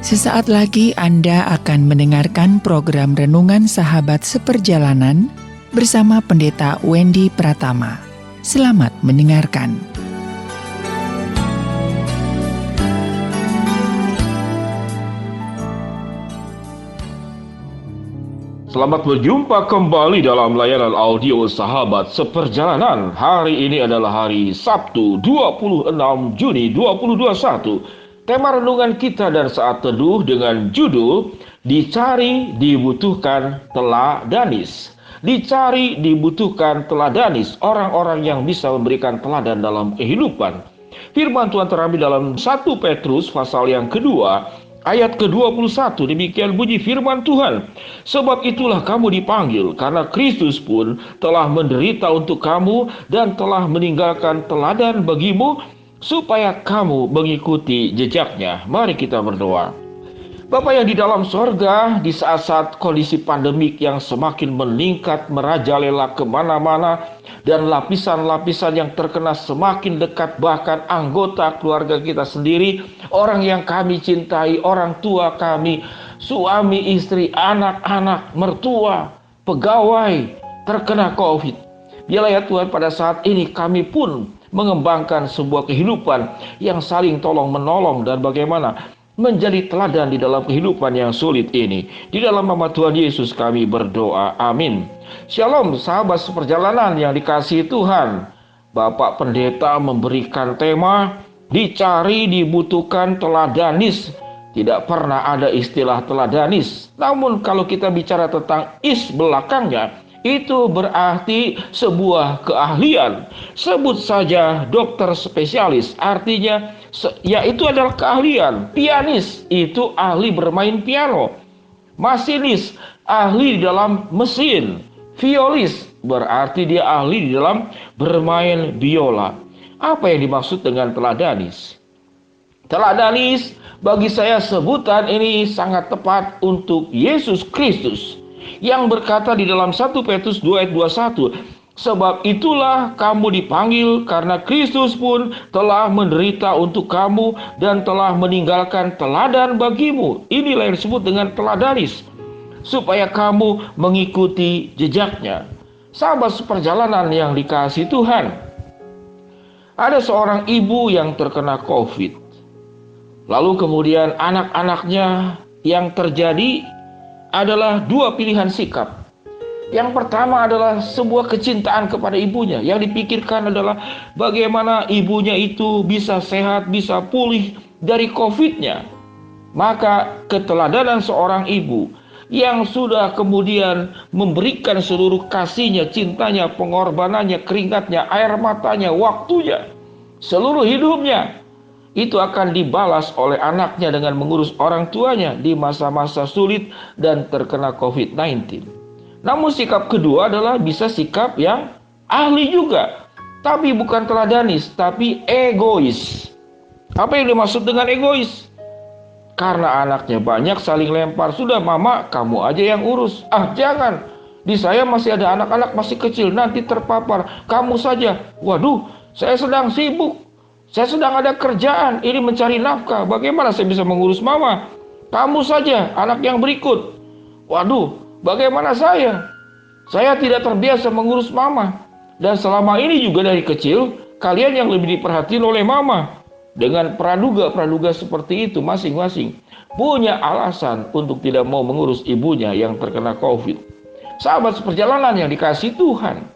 Sesaat lagi Anda akan mendengarkan program Renungan Sahabat Seperjalanan bersama Pendeta Wendy Pratama. Selamat mendengarkan. Selamat berjumpa kembali dalam layanan audio Sahabat Seperjalanan. Hari ini adalah hari Sabtu 26 Juni 2021. Tema renungan kita dan saat teduh dengan judul Dicari Dibutuhkan Teladanis. Dicari dibutuhkan teladanis, orang-orang yang bisa memberikan teladan dalam kehidupan. Firman Tuhan terambil dalam 1 Petrus pasal yang kedua, ayat ke-21, demikian bunyi firman Tuhan. Sebab itulah kamu dipanggil, karena Kristus pun telah menderita untuk kamu dan telah meninggalkan teladan bagimu, supaya kamu mengikuti jejaknya. Mari kita berdoa. Bapa yang di dalam sorga, di saat-saat kondisi pandemik yang semakin meningkat, merajalela kemana-mana, dan lapisan-lapisan yang terkena semakin dekat, bahkan anggota keluarga kita sendiri, orang yang kami cintai, orang tua kami, suami, istri, anak-anak, mertua, pegawai, terkena COVID. Biarlah ya Tuhan, pada saat ini kami pun mengembangkan sebuah kehidupan yang saling tolong-menolong dan bagaimana menjadi teladan di dalam kehidupan yang sulit ini. Di dalam nama Tuhan Yesus kami berdoa. Amin. Shalom sahabat seperjalanan yang dikasihi Tuhan. Bapak Pendeta memberikan tema Dicari Dibutuhkan Teladanis. Tidak pernah ada istilah teladanis. Namun kalau kita bicara tentang is belakangnya, itu berarti sebuah keahlian. Sebut saja dokter spesialis, artinya yaitu adalah keahlian. Pianis itu ahli bermain piano. Masinis ahli di dalam mesin. Violis berarti dia ahli di dalam bermain biola. Apa yang dimaksud dengan teladanis? Teladanis bagi saya sebutan ini sangat tepat untuk Yesus Kristus yang berkata di dalam 1 Petrus 2 ayat 21, sebab itulah kamu dipanggil, karena Kristus pun telah menderita untuk kamu dan telah meninggalkan teladan bagimu. Inilah yang disebut dengan teladanis, supaya kamu mengikuti jejaknya. Sahabat seperjalanan yang dikasihi Tuhan, ada seorang ibu yang terkena COVID. Lalu kemudian anak-anaknya yang terjadi adalah dua pilihan sikap. Yang pertama adalah sebuah kecintaan kepada ibunya. Yang dipikirkan adalah bagaimana ibunya itu bisa sehat, bisa pulih dari COVID-nya. Maka keteladanan seorang ibu yang sudah kemudian memberikan seluruh kasihnya, cintanya, pengorbanannya, keringatnya, air matanya, waktunya, seluruh hidupnya, itu akan dibalas oleh anaknya dengan mengurus orang tuanya di masa-masa sulit dan terkena COVID-19. Namun sikap kedua adalah bisa sikap yang ahli juga, tapi bukan teladanis, tapi egois. Apa yang dimaksud dengan egois? Karena anaknya banyak saling lempar, sudah mama kamu aja yang urus. Ah jangan, di saya masih ada anak-anak masih kecil, nanti terpapar, kamu saja. Waduh, saya sedang sibuk. Saya sedang ada kerjaan, ini mencari nafkah. Bagaimana saya bisa mengurus mama? Kamu saja, anak yang berikut. Waduh, bagaimana saya? Saya tidak terbiasa mengurus mama. Dan selama ini juga dari kecil, kalian yang lebih diperhatiin oleh mama. Dengan praduga-praduga seperti itu masing-masing punya alasan untuk tidak mau mengurus ibunya yang terkena COVID. Sahabat seperjalanan yang dikasihi Tuhan,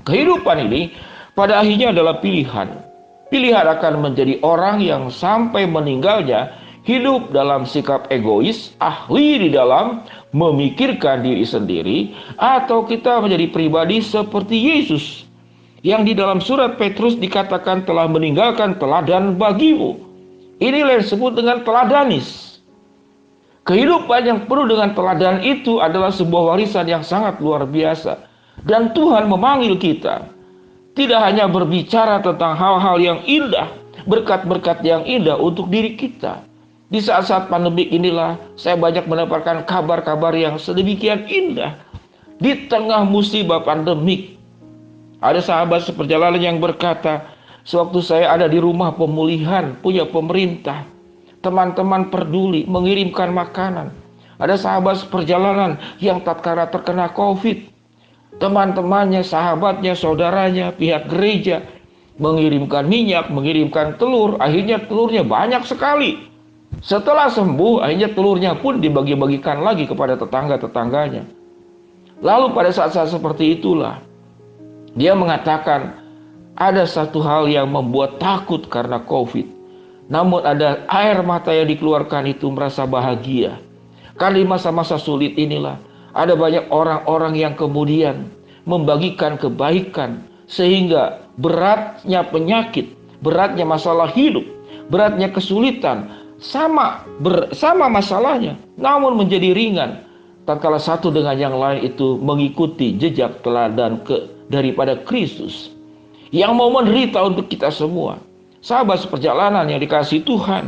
kehidupan ini pada akhirnya adalah pilihan. Pilihan akan menjadi orang yang sampai meninggalnya hidup dalam sikap egois, ahli di dalam memikirkan diri sendiri, atau kita menjadi pribadi seperti Yesus yang di dalam surat Petrus dikatakan telah meninggalkan teladan bagimu. Inilah yang disebut dengan teladanis. Kehidupan yang penuh dengan teladan itu adalah sebuah warisan yang sangat luar biasa. Dan Tuhan memanggil kita tidak hanya berbicara tentang hal-hal yang indah, berkat-berkat yang indah untuk diri kita. Di saat-saat pandemi inilah saya banyak mendapatkan kabar-kabar yang sedemikian indah. Di tengah musibah pandemik, ada sahabat seperjalanan yang berkata, sewaktu saya ada di rumah pemulihan punya pemerintah, teman-teman peduli mengirimkan makanan. Ada sahabat seperjalanan yang tatkala terkena COVID, teman-temannya, sahabatnya, saudaranya, pihak gereja mengirimkan minyak, mengirimkan telur. Akhirnya telurnya banyak sekali. Setelah sembuh, akhirnya telurnya pun dibagi-bagikan lagi kepada tetangga-tetangganya. Lalu pada saat-saat seperti itulah dia mengatakan ada satu hal yang membuat takut karena COVID. Namun ada air mata yang dikeluarkan itu merasa bahagia. Karena di masa-masa sulit inilah ada banyak orang-orang yang kemudian membagikan kebaikan, sehingga beratnya penyakit, beratnya masalah hidup, beratnya kesulitan sama masalahnya, namun menjadi ringan tatkala satu dengan yang lain itu mengikuti jejak teladan daripada Kristus yang mau menderita untuk kita semua. Sahabat seperjalanan yang dikasihi Tuhan,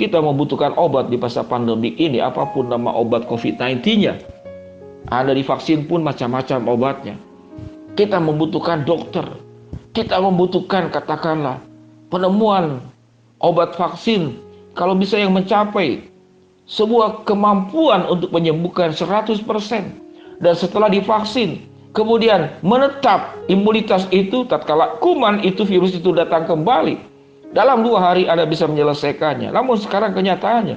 kita membutuhkan obat di masa pandemik ini, apapun nama obat COVID-19-nya. Ada divaksin pun macam-macam obatnya. Kita membutuhkan dokter. Kita membutuhkan katakanlah penemuan obat vaksin, kalau bisa yang mencapai sebuah kemampuan untuk menyembuhkan 100%. Dan setelah divaksin, kemudian menetap imunitas itu, tatkala kuman itu, virus itu datang kembali, dalam 2 hari Anda bisa menyelesaikannya. Namun sekarang kenyataannya,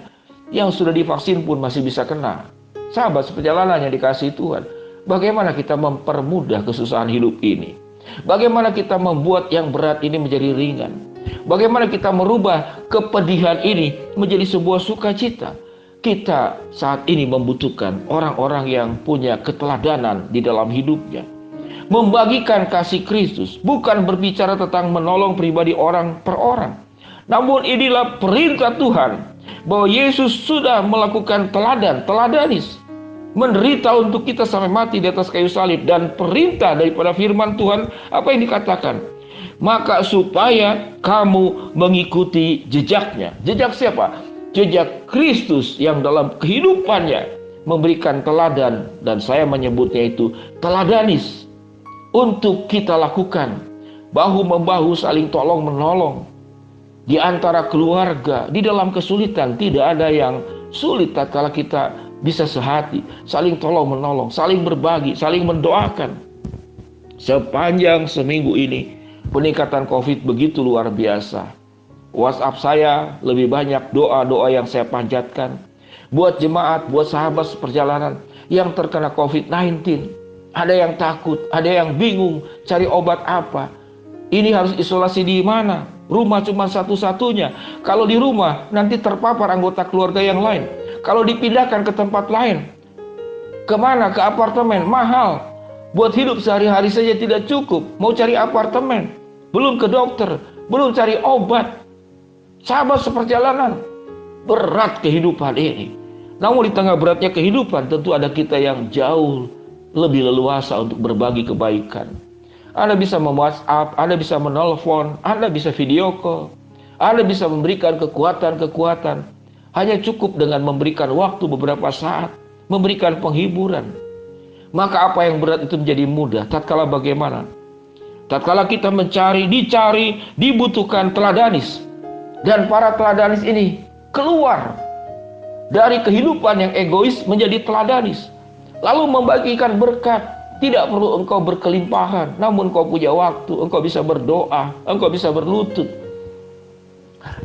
yang sudah divaksin pun masih bisa kena. Sahabat seperjalanan yang dikasihi Tuhan, bagaimana kita mempermudah kesusahan hidup ini? Bagaimana kita membuat yang berat ini menjadi ringan? Bagaimana kita merubah kepedihan ini menjadi sebuah sukacita? Kita saat ini membutuhkan orang-orang yang punya keteladanan di dalam hidupnya, membagikan kasih Kristus, bukan berbicara tentang menolong pribadi orang per orang. Namun inilah perintah Tuhan, bahwa Yesus sudah melakukan teladanis, menderita untuk kita sampai mati di atas kayu salib. Dan perintah daripada firman Tuhan, apa yang dikatakan? Maka supaya kamu mengikuti jejaknya. Jejak siapa? Jejak Kristus yang dalam kehidupannya memberikan teladan, dan saya menyebutnya itu teladanis, untuk kita lakukan. Bahu-membahu saling tolong-menolong. Di antara keluarga, di dalam kesulitan, tidak ada yang sulit tatkala kita bisa sehati, saling tolong-menolong, saling berbagi, saling mendoakan. Sepanjang seminggu ini, peningkatan COVID begitu luar biasa. WhatsApp saya lebih banyak doa-doa yang saya panjatkan buat jemaat, buat sahabat seperjalanan yang terkena COVID-19. Ada yang takut, ada yang bingung cari obat apa. Ini harus isolasi di mana? Rumah cuma satu-satunya. Kalau di rumah nanti terpapar anggota keluarga yang lain. Kalau dipindahkan ke tempat lain, kemana? Ke apartemen, mahal. Buat hidup sehari-hari saja tidak cukup. Mau cari apartemen, belum ke dokter, belum cari obat. Sahabat seperjalanan, berat kehidupan ini. Namun di tengah beratnya kehidupan, tentu ada kita yang jauh lebih leluasa untuk berbagi kebaikan. Anda bisa mem-WhatsApp, Anda bisa menelpon, Anda bisa video call, Anda bisa memberikan kekuatan-kekuatan. Hanya cukup dengan memberikan waktu beberapa saat, memberikan penghiburan. Maka apa yang berat itu menjadi mudah. Tatkala bagaimana? Tatkala kita mencari, dicari, dibutuhkan teladanis. Dan para teladanis ini keluar dari kehidupan yang egois menjadi teladanis. Lalu membagikan berkat. Tidak perlu engkau berkelimpahan, namun engkau punya waktu. Engkau bisa berdoa, engkau bisa berlutut.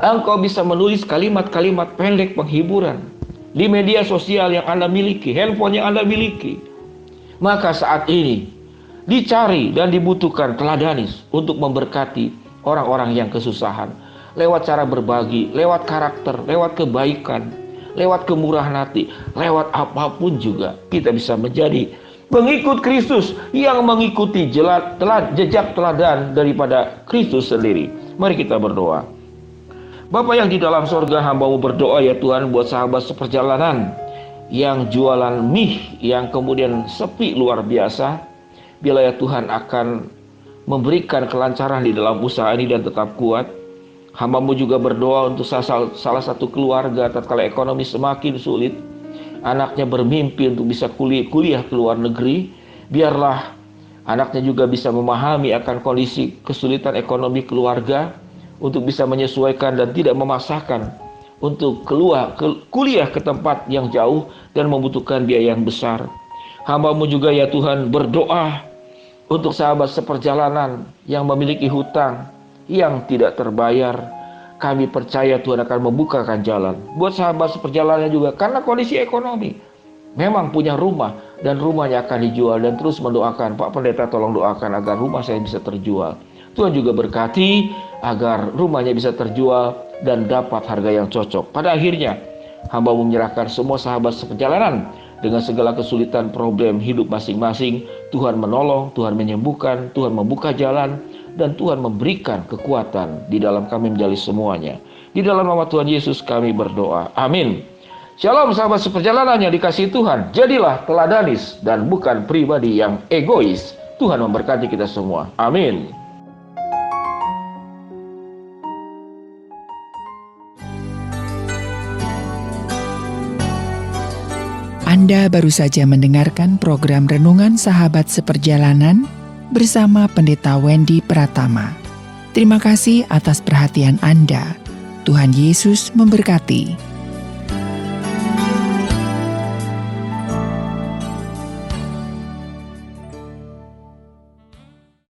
Engkau bisa menulis kalimat-kalimat pendek penghiburan di media sosial yang Anda miliki, handphone yang Anda miliki. Maka saat ini dicari dan dibutuhkan teladanis untuk memberkati orang-orang yang kesusahan. Lewat cara berbagi, lewat karakter, lewat kebaikan, lewat kemurahan hati, lewat apapun juga kita bisa menjadi pengikut Kristus yang mengikuti jejak teladan daripada Kristus sendiri. Mari kita berdoa. Bapa yang di dalam sorga, hamba-Mu berdoa ya Tuhan buat sahabat seperjalanan yang jualan mie yang kemudian sepi luar biasa. Bila ya Tuhan akan memberikan kelancaran di dalam usaha ini dan tetap kuat. Hamba-Mu juga berdoa untuk salah satu keluarga tatkala ekonomi semakin sulit, anaknya bermimpi untuk bisa kuliah ke luar negeri. Biarlah anaknya juga bisa memahami akan kondisi kesulitan ekonomi keluarga untuk bisa menyesuaikan dan tidak memaksakan untuk kuliah ke tempat yang jauh dan membutuhkan biaya yang besar. Hamba-Mu juga ya Tuhan berdoa untuk sahabat seperjalanan yang memiliki hutang yang tidak terbayar. Kami percaya Tuhan akan membukakan jalan. Buat sahabat seperjalanan juga, karena kondisi ekonomi, memang punya rumah dan rumahnya akan dijual, dan terus mendoakan, Pak Pendeta tolong doakan agar rumah saya bisa terjual. Tuhan juga berkati agar rumahnya bisa terjual dan dapat harga yang cocok. Pada akhirnya hamba-Mu menyerahkan semua sahabat seperjalanan dengan segala kesulitan problem hidup masing-masing. Tuhan menolong, Tuhan menyembuhkan, Tuhan membuka jalan, dan Tuhan memberikan kekuatan di dalam kami menjalani semuanya. Di dalam nama Tuhan Yesus kami berdoa. Amin. Shalom sahabat seperjalanan yang dikasihi Tuhan. Jadilah teladanis dan bukan pribadi yang egois. Tuhan memberkati kita semua. Amin. Anda baru saja mendengarkan program Renungan Sahabat Seperjalanan bersama Pendeta Wendy Pratama. Terima kasih atas perhatian Anda. Tuhan Yesus memberkati.